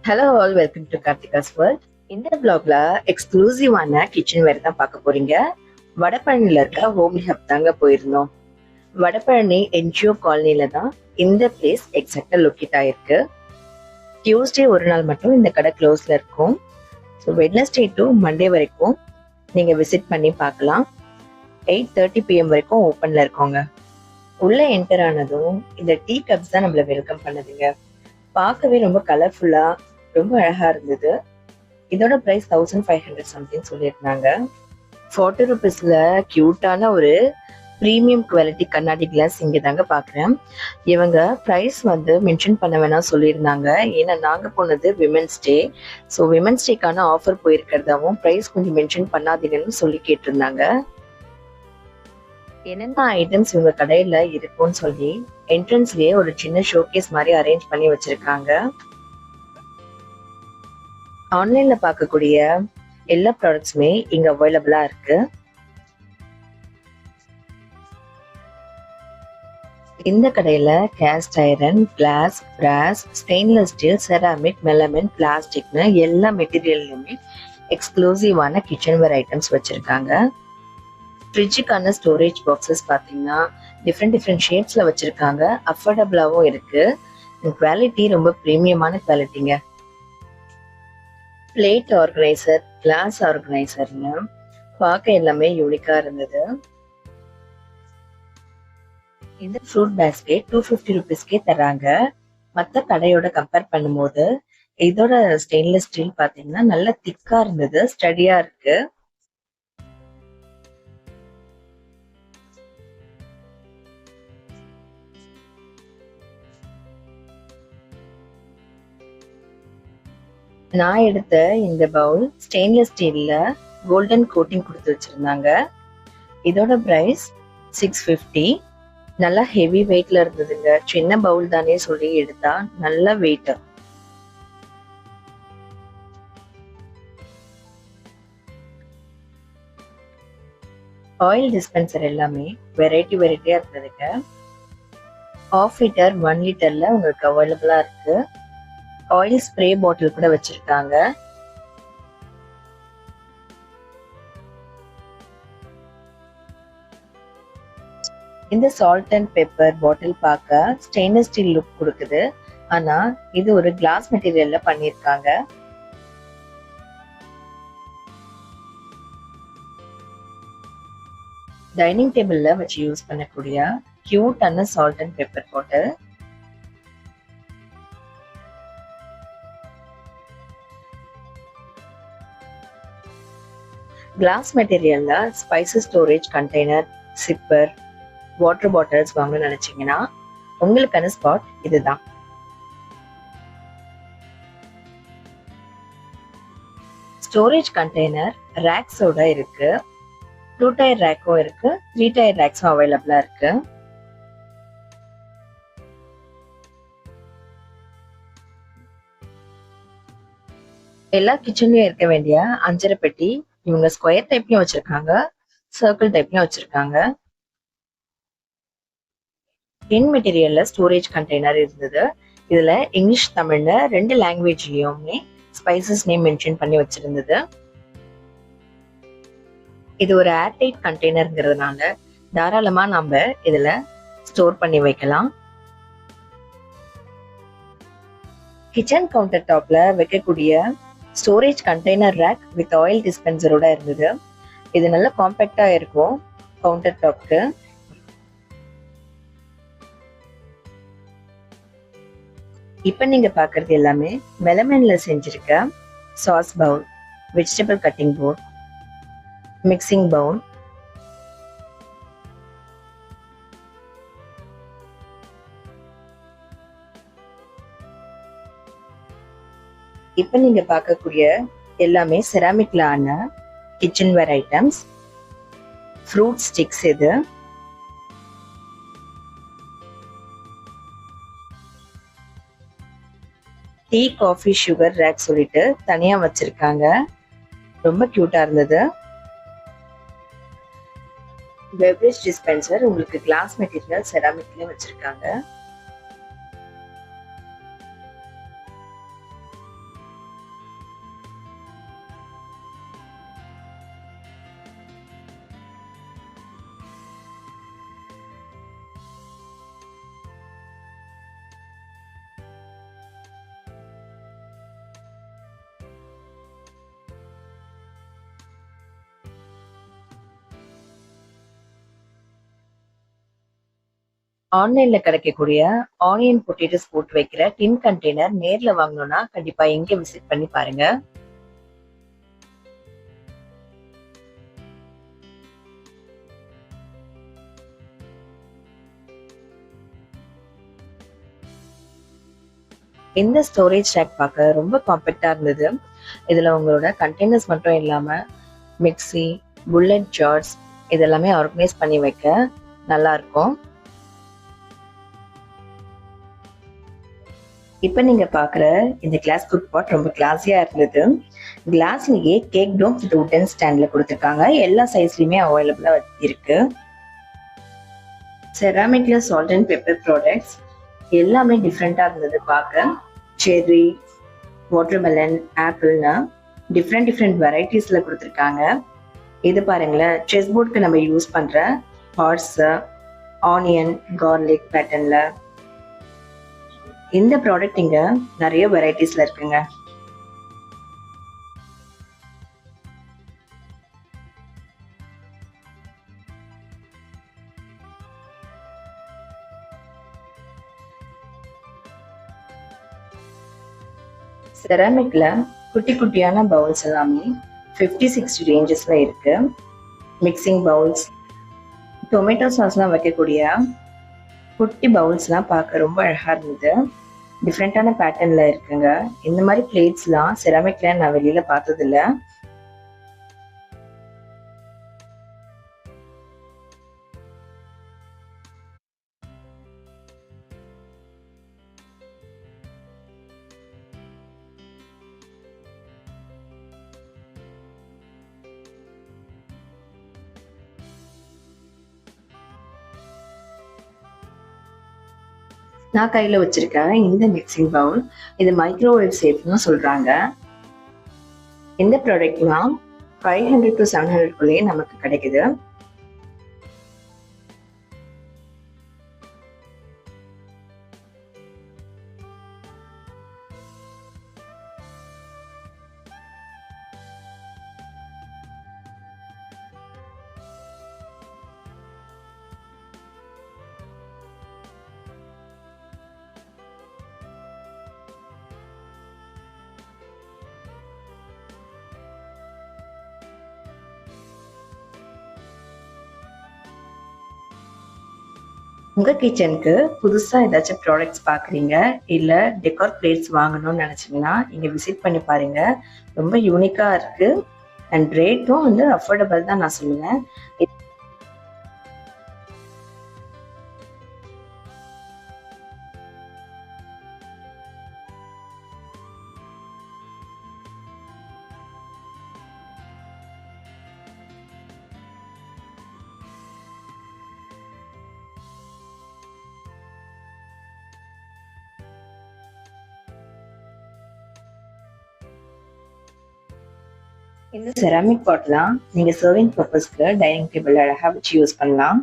Hello all, welcome to Karthika's world. இந்த vlogல எக்ஸ்க்ளூசிவான kitchen வேர் தான் பார்க்க போறீங்க. வடபழனில இருக்க ஹோம்லி ஹப் தாங்க போயிருந்தோம். வடபழனி என்ஜிஓ காலனில தான் இந்த பிளேஸ் எக்ஸாக்டா லொக்கேட் ஆயிருக்கு. டியூஸ்டே ஒரு நாள் மட்டும் இந்த கடை க்ளோஸ்ல இருக்கும். ஸோ வெட்னஸ்டே டு மண்டே வரைக்கும் நீங்க விசிட் பண்ணி பார்க்கலாம். 8:30 PM வரைக்கும் ஓப்பன்ல இருக்கோங்க. உள்ள என்டர் ஆனதும் இந்த டீ கப்ஸ் தான் நம்மள வெல்கம் பண்ணுதுங்க. பார்க்கவே ரொம்ப கலர்ஃபுல்லா ரொம்ப அழகா இருந்தது. இதோட பிரைஸ் 1500 சம்திங் சொல்லியிருந்தாங்க. 40 ருபீஸ்ல கியூட்டான ஒரு ப்ரீமியம் குவாலிட்டி கண்ணாடி கிளாஸ் இங்க தாங்க பாக்குறேன். இவங்க பிரைஸ் மென்ஷன் பண்ண வேணாம் சொல்லியிருந்தாங்க. ஏன்னா நாங்க போனது விமென்ஸ் டே. ஸோ விமென்ஸ் டேக்கான ஆஃபர் போயிருக்கிறதாவும் பிரைஸ் கொஞ்சம் மென்ஷன் பண்ணாதீங்கன்னு சொல்லி கேட்டிருந்தாங்க. என்னென்ன ஐட்டம்ஸ் இவங்க கடையில இருக்கும்னு சொல்லி என்ட்ரன்ஸ்லயே ஒரு சின்ன ஷோகேஸ் மாதிரி அரேஞ்ச் பண்ணி வச்சிருக்காங்க. ஆன்லைன்ல பார்க்கக்கூடிய எல்லா ப்ராடக்ட்ஸுமே இங்க அவைலபிளா இருக்கு. இந்த கடையில கேஸ்ட் ஐரன், கிளாஸ், பிராஸ், ஸ்டெயின்லெஸ் ஸ்டீல், செராமிக், மெலமின், பிளாஸ்டிக்னு எல்லா மெட்டீரியல்லுமே எக்ஸ்க்ளூசிவான கிச்சன் வேர் ஐட்டம்ஸ் வச்சிருக்காங்க. ஃப்ரிட்ஜுக்கான ஸ்டோரேஜ் பாக்ஸஸ் பார்த்தீங்கன்னா டிஃப்ரெண்ட் ஷேப்ஸ்ல வச்சிருக்காங்க. அஃபோர்டபுளாகவும் இருக்கு. குவாலிட்டி ரொம்ப ப்ரீமியமான குவாலிட்டிங்க. பிளேட் ஆர்கனைசர், கிளாஸ் ஆர்கனைசர்னு பார்க்க எல்லாமே யூனிக்கா இருந்தது. இந்த ஃப்ரூட் பேஸ்கெட் 250 ருபீஸ்க்கே தராங்க. மற்ற கடையோட கம்பேர் பண்ணும்போது இதோட ஸ்டெயின்லெஸ் ஸ்டீல் பார்த்தீங்கன்னா நல்ல திக்கா இருந்தது, ஸ்டடியா இருக்கு. நான் எடுத்த இந்த பவுல் ஸ்டெயின்லெஸ் ஸ்டீல்ல கோல்டன் கோட்டிங் கொடுத்து வச்சிருந்தாங்க. இதோட பிரைஸ் 650. நல்லா ஹெவி வெயிட்ல இருந்ததுங்க. சின்ன பவுல் தானே சொல்லி எடுத்தா நல்ல வெயிட். ஆயில் டிஸ்பென்சர் எல்லாமே வெரைட்டியா இருந்ததுங்க. 1/2 லிட்டர் 1 லிட்டர்ல உங்களுக்கு அவைலபிளா இருக்கு. ஆயில் ஸ்ப்ரே பாட்டில் கூட வச்சிருக்காங்க. இந்த சால்ட் அண்ட் பெப்பர் பாட்டில் பார்க்க ஸ்டெயின்லெஸ் ஸ்டீல் லுக் கொடுக்குது. ஆனா இது ஒரு கிளாஸ் மெட்டீரியல்ல பண்ணிருக்காங்க. டைனிங் டேபிள்ல வச்சு யூஸ் பண்ணக்கூடிய கியூட்டான salt and pepper bottle. Glass மெட்டீரியல்ல spices storage container, sipper, water bottles வாங்க நினைச்சீங்கன்னா உங்களுக்கான ஸ்பாட் இதுதான். ஸ்டோரேஜ் கண்டெய்னர் ரேக்ஸோட இருக்கு. 2 டயர் ரேக்கும் இருக்கு, 3 டயர் ரேக்ஸும் அவைலபிளா இருக்கு. எல்லா கிச்சன்லயும் இருக்க வேண்டிய அஞ்சரை பெட்டி இவங்க ஸ்கொயர் டைப்லயும் வச்சிருக்காங்க, சர்க்கிள் டைப்லயும் வச்சிருக்காங்க. டின் மெட்டீரியல்ல ஸ்டோரேஜ் கண்டெய்னர் இருந்தது. இதுல இங்கிலீஷ், தமிழ்ல 2 லாங்குவேஜ்லயுமே ஸ்பைசஸ் நேம் மென்ஷன் பண்ணி வச்சிருந்தது. இது ஒரு ஏர்டைட் கண்டெய்னர்ங்கிறதுனால தாராளமா நம்ம இதுல ஸ்டோர் பண்ணி வைக்கலாம். கிச்சன் கவுண்டர் டாப்ல வைக்கக்கூடிய storage container rack with oil டிஸ்பென்சரோட இருந்தது. இது நல்ல காம்பேக்டா இருக்கும் கவுண்டர் டாப்க்கு. இப்ப நீங்க பாக்குறது எல்லாமே மெலமைன்ல செஞ்சிருக்க sauce bowl, vegetable cutting board, mixing bowl, இப்ப நீங்க பார்க்கக்கூடிய எல்லாமே செராமிக்ல ஆன kitchen ware items. Fruit sticks இது. டீ, காஃபி, சுகர் ரேக் சொல்லிட்டு தனியா வச்சிருக்காங்க. ரொம்ப கியூட்டா இருந்தது. பெவரேஜ் டிஸ்பென்சர் உங்களுக்கு கிளாஸ் மெட்டீரியல் செராமிக்ல வச்சிருக்காங்க. ஆன்லைன்ல கிடைக்கக்கூடிய ஆனியன் பொட்டேட்டோஸ் போட்டு வைக்கிற டின் கண்டெய்னர் நேர்ல வாங்கணும்னா கண்டிப்பா இங்க விசிட் பண்ணி பாருங்க. இந்த ஸ்டோரேஜ் ரேக் பார்க்க ரொம்ப காம்பேக்டா இருந்தது. இதுல உங்களோட கண்டெய்னர்ஸ் மட்டும் இல்லாம மிக்ஸி, புல்லட் ஜார்ஸ் இதெல்லாமே ஆர்கனைஸ் பண்ணி வைக்க நல்லா இருக்கும். இப்ப நீங்க பாக்குற இந்த கிளாஸ் குக் பாட் ரொம்ப கிளாஸியா இருந்தது. கிளாஸ்லயே கேக் டோம் வித் உட்டன் ஸ்டாண்ட்ல கொடுத்துருக்காங்க. எல்லா சைஸ்லயுமே அவைலபிளா இருக்கு. செராமிக்ல சால்ட் அண்ட் பெப்பர் ப்ராடக்ட்ஸ் எல்லாமே டிஃப்ரெண்டா இருந்தது பார்க்க. செர்ரி, வாட்டர்மெலன், ஆப்பிள்னா டிஃப்ரெண்ட் வெரைட்டிஸ்ல கொடுத்துருக்காங்க. இது பாருங்களேன், செஸ் போர்டுக்கு நம்ம யூஸ் பண்ற ஹார்ஸ், ஆனியன், கார்லிக் பேட்டர்ன்ல. இந்த ப்ராடக்ட் இங்க நிறைய வெரைட்டிஸ்ல இருக்குங்க. செராமிக்ல குட்டியான பவுல்ஸ் எல்லாமே 50-60 ரேஞ்சஸ்ல இருக்கு. மிக்சிங் பவுல்ஸ், டொமேட்டோ சாஸ்லாம் வைக்கக்கூடிய குட்டி பவுல்ஸ்லாம் பார்க்க ரொம்ப அழகா இருந்தது. டிஃப்ரெண்டான பேட்டர்ன்ல இருக்குங்க. இந்த மாதிரி பிளேட்ஸ்லாம் செராமிக்ல நான் வெளியில பார்த்தது இல்ல. நான் கையில வச்சிருக்கேன் இந்த மிக்சிங் பவுல். இது மைக்ரோவேவ் சேஃப்னு சொல்றாங்க. இந்த ப்ராடக்ட்லாம் 500 to 700 நமக்கு கிடைக்குது. உங்க கிச்சனுக்கு புதுசா ஏதாச்சும் ப்ராடக்ட்ஸ் பாக்குறீங்க, இல்ல டெக்கார் பிளேட்ஸ் வாங்கணும்னு நினைச்சீங்கன்னா இங்க விசிட் பண்ணி பாருங்க. ரொம்ப யூனிக்கா இருக்கு அண்ட் ரேட்டும் வந்து அஃபோர்டபுள் தான் நான் சொல்லுவேன். இந்த செராமிக் பாட்லாம் நீங்க சர்விங் பர்பஸ்க்கு டைனிங் டேபிள் அழகா வச்சு யூஸ் பண்ணலாம்.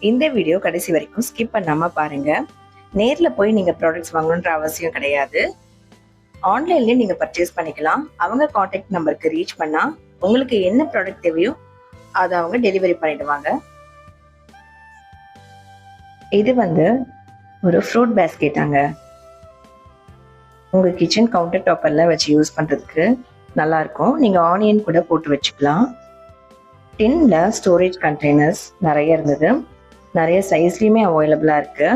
இந்த வீடியோ கடைசி வரைக்கும் ஸ்கிப் பண்ணாம பாருங்க. நேர்ல போய் நீங்க ப்ராடக்ட்ஸ் வாங்கணுன்ற அவசியம் கிடையாது. ஆன்லைன்லயே நீங்க பர்ச்சேஸ் பண்ணிக்கலாம். அவங்க கான்டாக்ட் நம்பருக்கு ரீச் பண்ணா உங்களுக்கு என்ன ப்ராடக்ட் தேவையோ அதை அவங்க டெலிவரி பண்ணிடுவாங்க. இது வந்து ஒரு ஃப்ரூட் பேஸ்கெட்டாங்க. உங்க கிச்சன் கவுண்டர் டாப்பர்ல வச்சு யூஸ் பண்றதுக்கு நல்லா இருக்கும். நீங்க ஆனியன் கூட போட்டு வச்சுக்கலாம். டின்ல ஸ்டோரேஜ் கண்டெய்னர்ஸ் நிறைய இருந்தது. நிறைய சைஸ்லயுமே அவைலபிளா இருக்கு.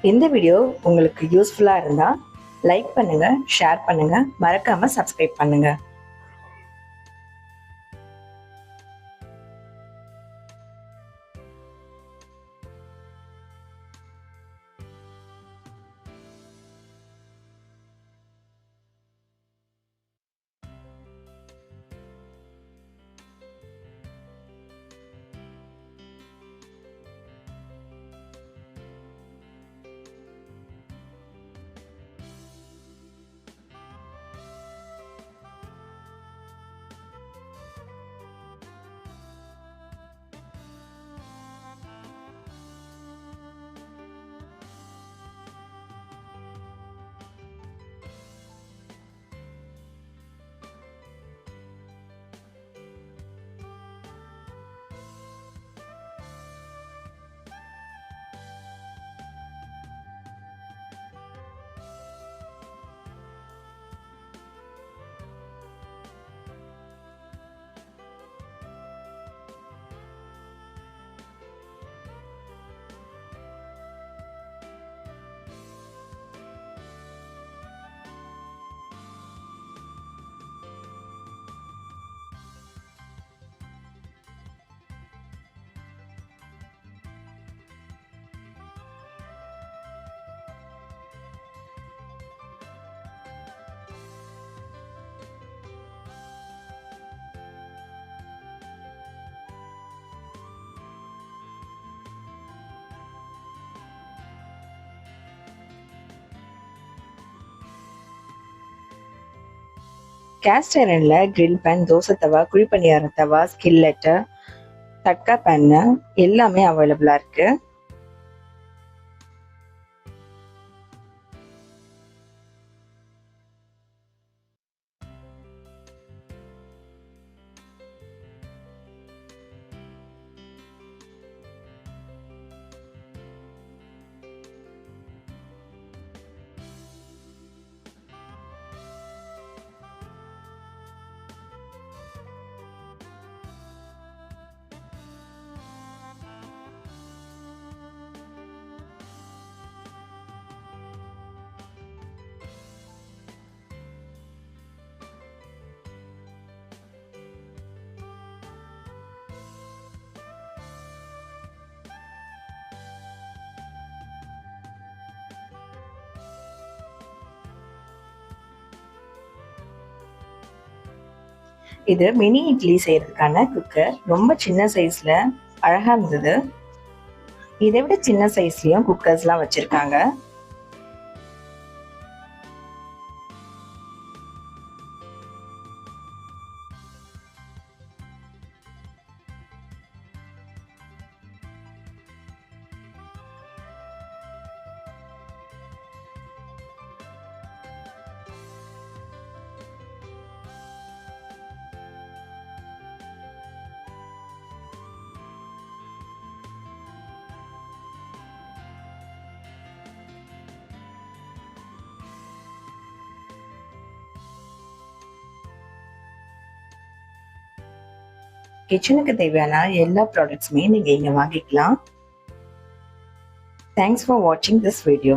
இந்த வீடியோ உங்களுக்கு யூஸ்ஃபுல்லா இருந்தா லைக் பண்ணுங்க, ஷேர் பண்ணுங்க, மறக்காம சப்ஸ்கிரைப் பண்ணுங்க. கேஸ்ட் ஐரன்ல கிரில் பேன், தோசை தவா, குழிப்பணியார தவா, ஸ்கில்லெட்டு, தட்கா பேன்னு எல்லாமே அவைலபிளா இருக்கு. இது மினி இட்லி செய்யறதுக்கான குக்கர். ரொம்ப சின்ன சைஸ்ல அழகா இருந்தது. இதை விட சின்ன சைஸ்லயும் குக்கர்ஸ்லாம் வச்சிருக்காங்க. கிச்சனுக்கு தேவையான எல்லா ப்ராடக்ட்ஸுமே நீங்க இங்க வாங்கிக்கலாம். தேங்க்ஸ் ஃபார் வாட்சிங் திஸ் வீடியோ.